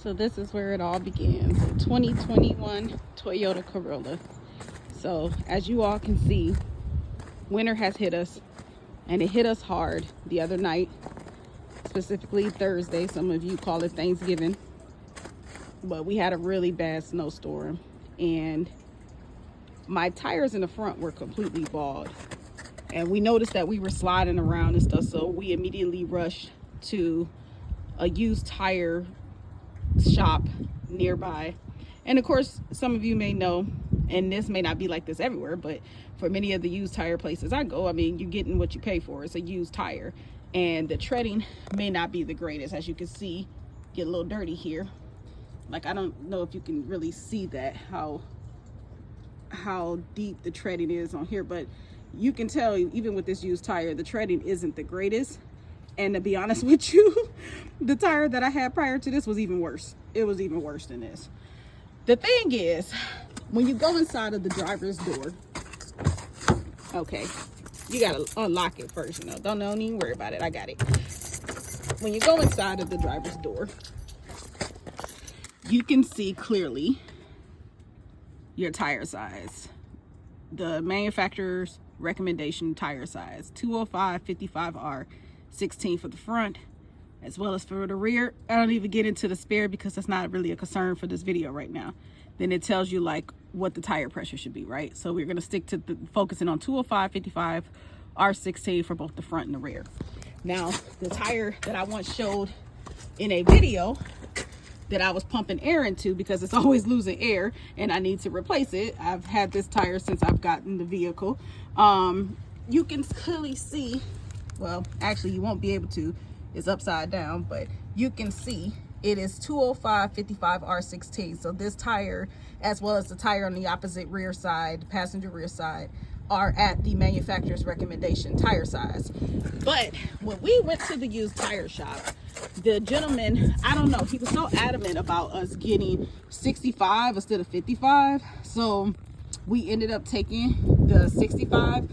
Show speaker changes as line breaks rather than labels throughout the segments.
So this is where it all begins. A 2021 Toyota Corolla. So as you all can see, winter has hit us, and it hit us hard the other night, specifically Thursday. Some of you call it Thanksgiving, but we had a really bad snowstorm, and my tires in the front were completely bald, and we noticed that we were sliding around and stuff, so we immediately rushed to a used tire shop nearby. And of course, some of you may know, and this may not be like this everywhere, but for many of the used tire places I go, I mean, you're getting what you pay for. It's a used tire, and the treading may not be the greatest. As you can see, get a little dirty here. Like, I don't know if you can really see that, how deep the treading is on here, but you can tell even with this used tire, the treading isn't the greatest. And to be honest with you, the tire that I had prior to this was even worse. It was even worse than this. The thing is, when you go inside of the driver's door, okay, you gotta unlock it first, you know. Don't even worry about it. I got it. When you go inside of the driver's door, you can see clearly your tire size. The manufacturer's recommendation tire size, 205/55R. 16 for the front as well as for the rear. I don't even get into the spare because that's not really a concern for this video right now. Then it tells you like what the tire pressure should be, right? So we're going to stick to focusing on 205/55 R16 for both the front and the rear. Now, the tire that I once showed in a video that I was pumping air into because it's always losing air and I need to replace it. I've had this tire since I've gotten the vehicle. You can clearly see, well, actually you won't be able to, it's upside down, but you can see it is 205/55 R16. So this tire, as well as the tire on the opposite rear side, passenger rear side, are at the manufacturer's recommendation tire size. But when we went to the used tire shop, the gentleman, I don't know, he was so adamant about us getting 65 instead of 55. So we ended up taking the 65.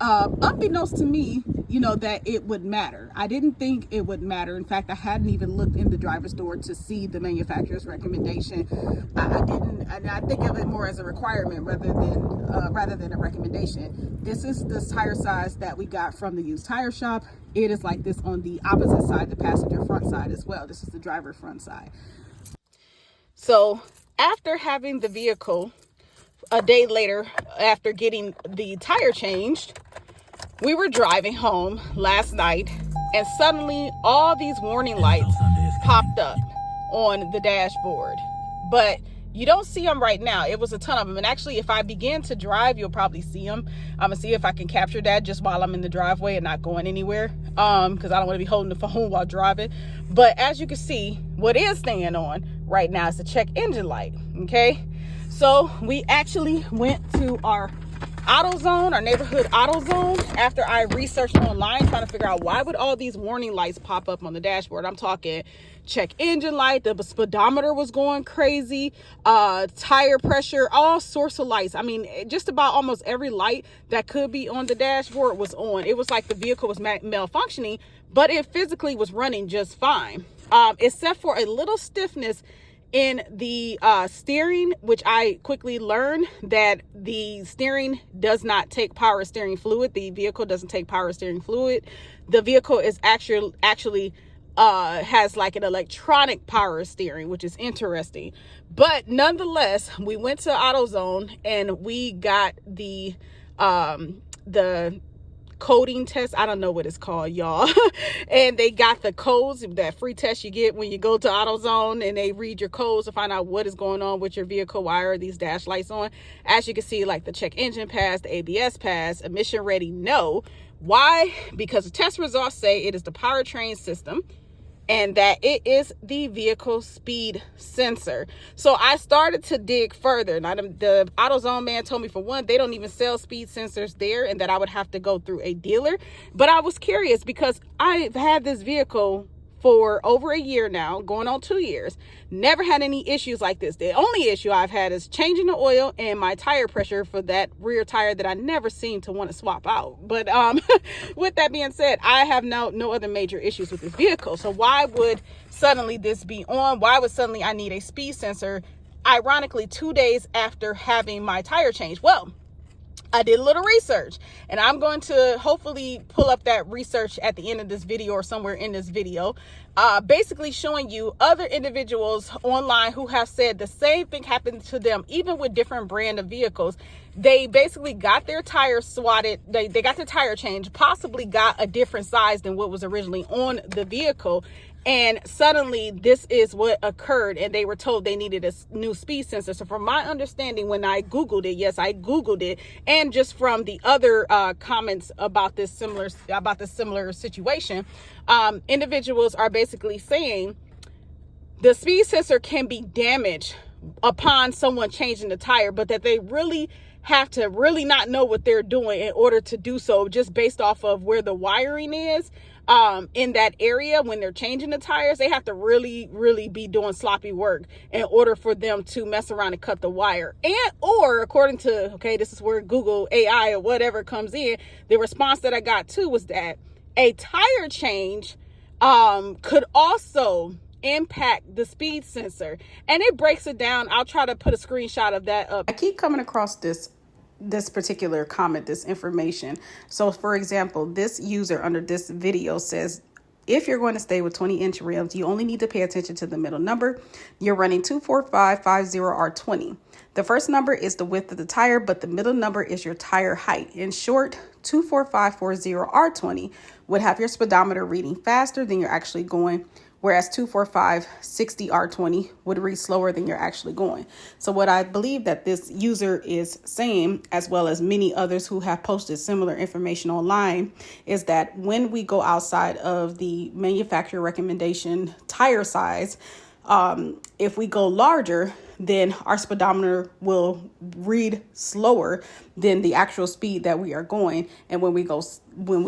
Unbeknownst to me, you know, that it would matter. I didn't think it would matter. In fact, I hadn't even looked in the driver's door to see the manufacturer's recommendation. I didn't, and I think of it more as a requirement rather than a recommendation. This is the tire size that we got from the used tire shop. It is like this on the opposite side, the passenger front side as well. This is the driver front side. So after having the vehicle, a day later, after getting the tire changed, we were driving home last night, and suddenly all these warning lights popped up on the dashboard, but you don't see them right now. It was a ton of them, and actually if I begin to drive, you'll probably see them. I'm gonna see if I can capture that just while I'm in the driveway and not going anywhere, because I don't want to be holding the phone while driving. But as you can see, what is staying on right now is the check engine light. Okay, so we actually went to our AutoZone, our neighborhood AutoZone, after I researched online trying to figure out why would all these warning lights pop up on the dashboard. I'm talking check engine light, the speedometer was going crazy, tire pressure, all sorts of lights. I mean, just about almost every light that could be on the dashboard was on. It was like the vehicle was malfunctioning, but it physically was running just fine, except for a little stiffness in the steering, which I quickly learned that the steering does not take power steering fluid. The vehicle doesn't take power steering fluid. The vehicle is actually has like an electronic power steering, which is interesting. But nonetheless, we went to AutoZone and we got the coding test. I don't know what it's called, y'all. And they got the codes, that free test you get when you go to AutoZone, and they read your codes to find out what is going on with your vehicle. Why are these dash lights on? As you can see, like the check engine pass, the ABS pass, emission ready, no. Why? Because the test results say it is the powertrain system and that it is the vehicle speed sensor. So I started to dig further. Now, the AutoZone man told me, for one, they don't even sell speed sensors there, and that I would have to go through a dealer. But I was curious because I've had this vehicle for over a year now, going on 2 years. Never had any issues like this. The only issue I've had is changing the oil and my tire pressure for that rear tire that I never seem to want to swap out. But with that being said, I have no other major issues with this vehicle. So why would suddenly this be on? Why would suddenly I need a speed sensor, ironically 2 days after having my tire change? Well, I did a little research, and I'm going to hopefully pull up that research at the end of this video or somewhere in this video, basically showing you other individuals online who have said the same thing happened to them, even with different brand of vehicles. They basically got their tires swatted. They got their tire changed, possibly got a different size than what was originally on the vehicle. And suddenly this is what occurred, and they were told they needed a new speed sensor. So from my understanding, when I Googled it, yes, I Googled it, and just from the other comments about this similar situation, individuals are basically saying the speed sensor can be damaged upon someone changing the tire, but that they really have to not know what they're doing in order to do so, just based off of where the wiring is in that area. When they're changing the tires, they have to really be doing sloppy work in order for them to mess around and cut the wire. And or according to, okay, this is where Google AI or whatever comes in, the response that I got too was that a tire change could also impact the speed sensor, and it breaks it down. I'll try to put a screenshot of that up. I keep coming across this particular comment, this information. So for example, this user under this video says, if you're going to stay with 20-inch rims, you only need to pay attention to the middle number. You're running 24550R20. The first number is the width of the tire, but the middle number is your tire height. In short, 24540R20 would have your speedometer reading faster than you're actually going, whereas 24560R20 would read slower than you're actually going. So what I believe that this user is saying, as well as many others who have posted similar information online, is that when we go outside of the manufacturer recommendation tire size, if we go larger, then our speedometer will read slower than the actual speed that we are going. And when we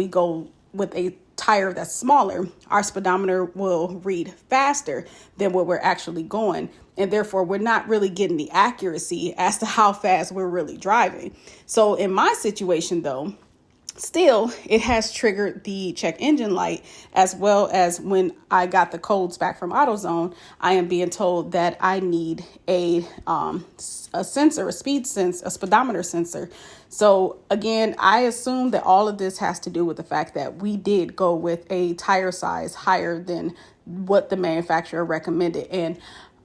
go with a tire that's smaller, our speedometer will read faster than what we're actually going. And therefore, we're not really getting the accuracy as to how fast we're really driving. So in my situation, though, still, it has triggered the check engine light, as well as when I got the codes back from AutoZone, I am being told that I need a sensor, a speedometer sensor. So again, I assume that all of this has to do with the fact that we did go with a tire size higher than what the manufacturer recommended. And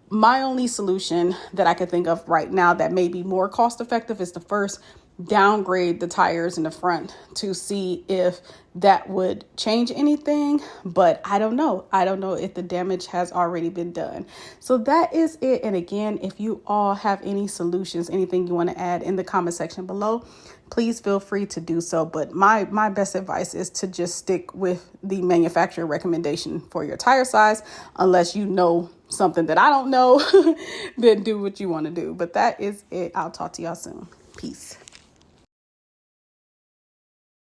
my only solution that I could think of right now that may be more cost effective is to first downgrade the tires in the front to see if that would change anything. But I don't know if the damage has already been done. So that is it. And again, if you all have any solutions, anything you want to add in the comment section below, please feel free to do so. But my best advice is to just stick with the manufacturer recommendation for your tire size, unless you know something that I don't know. Then do what you want to do. But that is it. I'll talk to y'all soon. Peace.